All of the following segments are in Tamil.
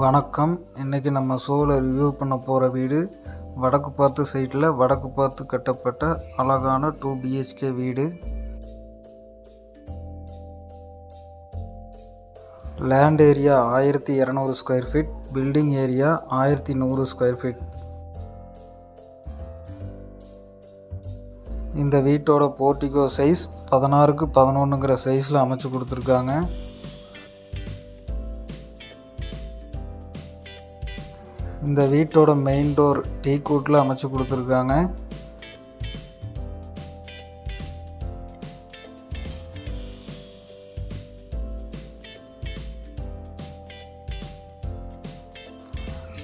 வணக்கம். இன்றைக்கி நம்ம ஷோவில் ரிவ்யூ பண்ண போகிற வீடு வடக்கு பார்த்து சைட்டில் வடக்கு பார்த்து கட்டப்பட்ட அழகான 2 BHK வீடு. Land area 1200 square feet, building area 1100 square feet. இந்த வீட்டோட போர்ட்டிகோ சைஸ் 16க்கு 11ங்கிற சைஸில் அமைச்சு கொடுத்துருக்காங்க. இந்த வீட்டோட மெயின் டோர் டீக் வுட்டில் அமைச்சு கொடுத்துருக்காங்க.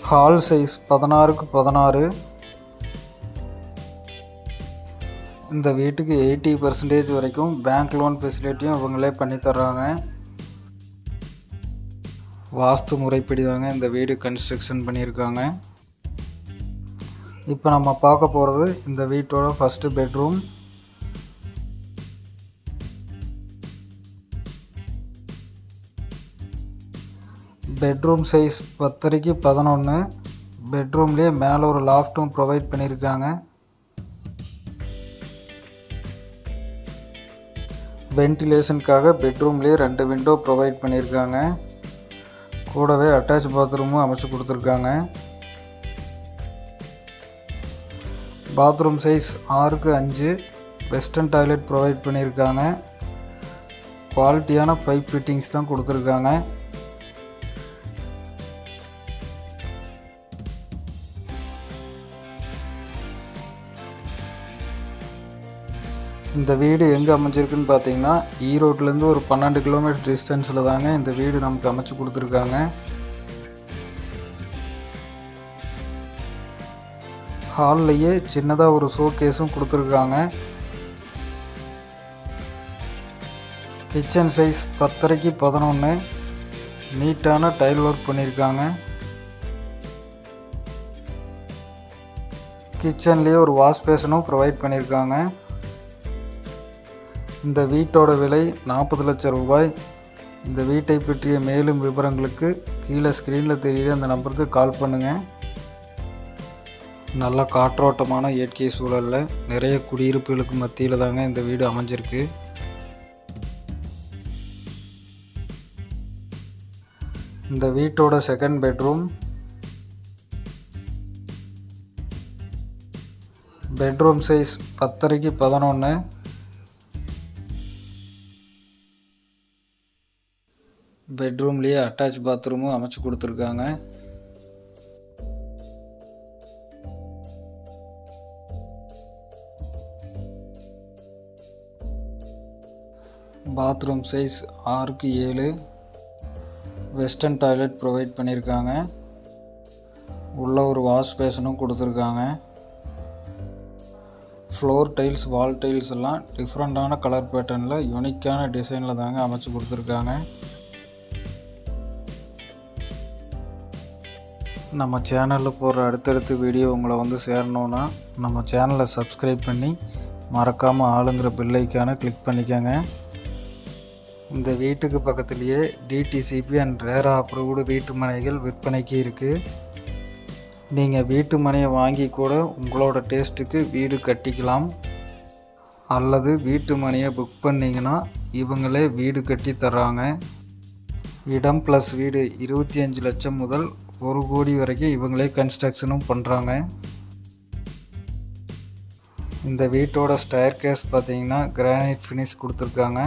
ஹால் சைஸ் 16க்கு 16. இந்த வீட்டுக்கு 80% வரைக்கும் பேங்க் லோன் ஃபெசிலிட்டியும் இவங்களே பண்ணித்தர்றாங்க. வாஸ்து முறைப்படி தாங்க இந்த வீடு கன்ஸ்ட்ரக்ஷன் பண்ணியிருக்காங்க. இப்போ நம்ம பார்க்க போகிறது இந்த வீட்டோட ஃபஸ்ட்டு பெட்ரூம். பெட்ரூம் சைஸ் 10க்கு 11. பெட்ரூம்லேயே மேலே ஒரு லாஃப்ட்டும் ப்ரொவைட் பண்ணியிருக்காங்க. வென்டிலேஷனுக்காக பெட்ரூம்லேயே 2 விண்டோ ப்ரொவைட் பண்ணியிருக்காங்க. கூடவே அட்டாச் பாத்ரூமும் அமைச்சு கொடுத்துருக்காங்க. பாத்ரூம் சைஸ் 6க்கு 5. வெஸ்டர்ன் டாய்லெட் ப்ரொவைட் பண்ணியிருக்காங்க. குவாலிட்டியான பைப் ஃபிட்டிங்ஸ் தான் கொடுத்துருக்காங்க. இந்த வீடு எங்கே அமைஞ்சிருக்குன்னு பார்த்தீங்கன்னா ஈரோட்லேருந்து ஒரு 12 கிலோமீட்டர் டிஸ்டன்ஸில் தாங்க இந்த வீடு நமக்கு அமைச்சு கொடுத்துருக்காங்க. ஹால்லையே சின்னதாக ஒரு ஷோகேஸும் கொடுத்துருக்காங்க. கிச்சன் சைஸ் 10க்கு 11. நீட்டான டைல் ஒர்க் பண்ணியிருக்காங்க. கிச்சன்லேயே ஒரு வாஷ் பேஷனும் ப்ரொவைட் பண்ணியிருக்காங்க. இந்த வீட்டோட விலை 40 லட்சம் ரூபாய். இந்த வீட்டை பற்றிய மேலும் விவரங்களுக்கு கீழே ஸ்க்ரீனில் தெரியுற அந்த நம்பருக்கு கால் பண்ணுங்கள். நல்ல காற்றோட்டமான இயற்கை சூழலில் நிறைய குடியிருப்புகளுக்கு மத்தியில் தாங்க இந்த வீடு அமைஞ்சிருக்கு. இந்த வீட்டோட செகண்ட் பெட்ரூம். பெட்ரூம் சைஸ் 10க்கு 11. பெட்ரூம்லேயே அட்டாச் பாத்ரூமும் அமைச்சு கொடுத்துருக்காங்க. பாத்ரூம் சைஸ் 6க்கு 7. வெஸ்டர்ன் டாய்லெட் ப்ரொவைட் பண்ணியிருக்காங்க. உள்ள ஒரு வாஷ் பேஷனும் கொடுத்துருக்காங்க. ஃப்ளோர் டைல்ஸ், வால் டைல்ஸ் எல்லாம் டிஃப்ரெண்ட்டான கலர் பேட்டர்னில் யூனிக்கான டிசைனில் தாங்க அமைச்சு கொடுத்துருக்காங்க. நம்ம சேனலில் போடுற அடுத்தடுத்த வீடியோ உங்களை வந்து சேரணுன்னா நம்ம சேனலை சப்ஸ்கிரைப் பண்ணி மறக்காமல் ஆளுங்கிற பெல் ஐக்கானை கிளிக் பண்ணிக்கோங்க. இந்த வீட்டுக்கு பக்கத்துலேயே டிடிசிபி அண்ட் ரேரா அப்ரூவ்டு வீட்டு மனைகள் விற்பனைக்கு இருக்குது. நீங்கள் வீட்டு மனையை வாங்கி கூட உங்களோட டேஸ்ட்டுக்கு வீடு கட்டிக்கலாம். அல்லது வீட்டு மனையை புக் பண்ணிங்கன்னா இவங்களே வீடு கட்டி தர்றாங்க. இடம் ப்ளஸ் வீடு 25 லட்சம் முதல் 1 கோடி வரைக்கும் இவங்களே கன்ஸ்ட்ரக்ஷனும் பண்ணுறாங்க. இந்த வீட்டோட ஸ்டேர்கேஸ் பார்த்தீங்கன்னா கிரானைட் ஃபினிஷ் கொடுத்துருக்காங்க.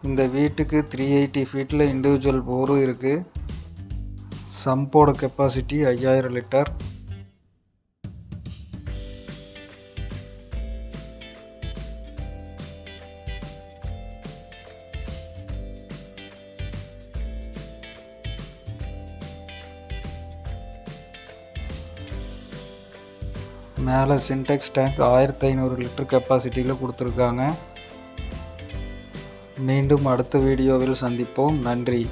இந்த வீட்டுக்கு 380 ஃபீட்டில் இண்டிவிஜுவல் போரும் இருக்குது. சம்போட கெப்பாசிட்டி 5000 லிட்டர். மேலே சின்டெக்ஸ் டேங்க் 1500 லிட்டர் கெப்பாசிட்டியில் கொடுத்துருக்காங்க. மீண்டும் அடுத்த வீடியோவில் சந்திப்போம். நன்றி.